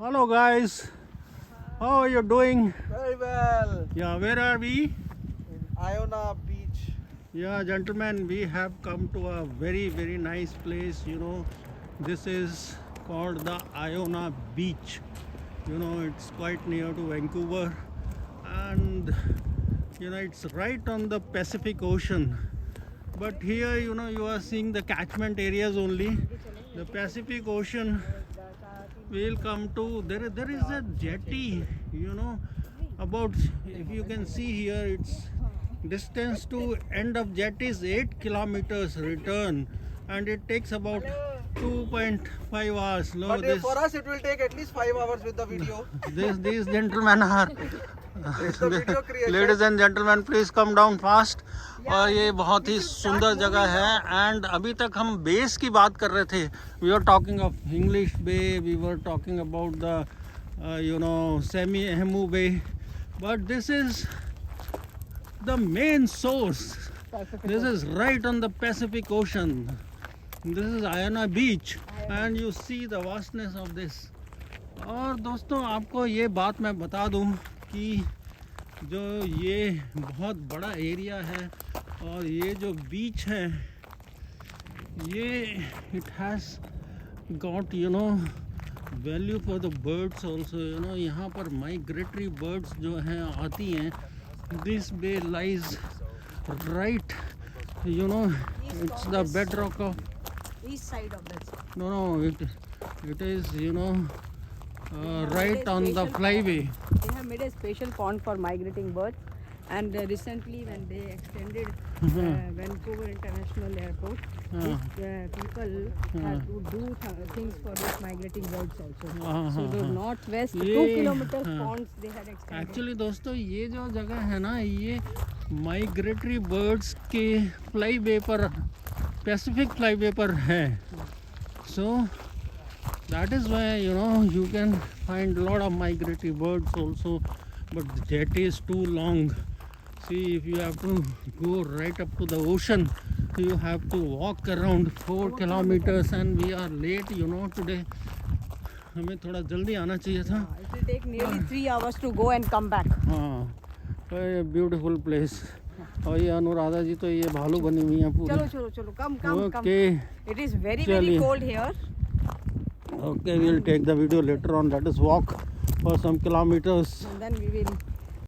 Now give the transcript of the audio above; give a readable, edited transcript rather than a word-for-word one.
Hello guys, how are you doing? Very well. Yeah, where are we? In Iona beach. Yeah, gentlemen, we have come to a very nice place. This is called the Iona beach. It's quite near to Vancouver, and it's right on the Pacific Ocean. But here, you are seeing the catchment areas only. The Pacific Ocean will come to there is a jetty, about, if you can see here, it's distance to end of jetty is 8 kilometers return, and it takes about 2.5 hours. No, But for us it will take at least 5 hours with the video. these gentlemen are It's the video creation. ladies and gentlemen, please come down fast. और ये बहुत ही सुंदर जगह है. And अभी तक हम base की बात कर रहे थे. We are talking of English bay, we were talking about the semi एहमू bay, but this is the main source. This is right on the Pacific Ocean. This is Iona beach, and you see the vastness of this. और दोस्तों, आपको ये बात मैं बता दूं कि जो ये बहुत बड़ा एरिया है और ये जो बीच है, ये it has got value for the birds also. यहाँ पर माइग्रेटरी बर्ड्स जो हैं आती हैं. This bay lies right, it's the bedrock of east side of this. No, it is right on the flyway. They have made a special pond for migrating birds, and recently when they extended Vancouver International Airport, people have to do things for these migrating birds also. So the northwest 2 kilometer ponds they had extended. Actually दोस्तों, ये जो जगह है ना, ये migratory birds के flyway पर, Pacific flyway पर है. So that is why you can find a lot of migratory birds also, but the jetty is too long. See, if you have to go right up to the ocean, you have to walk around 4 kilometers, and we are late today. हमें थोड़ा जल्दी आना चाहिए था. It will take nearly 3 hours to go and come back. हाँ, beautiful place. और ये अनुराधा जी तो ये भालू बनी हुई है पूरी. चलो come. Okay. It is very cold here. Okay, we'll take the video later on. Let us walk for some kilometers. And then we will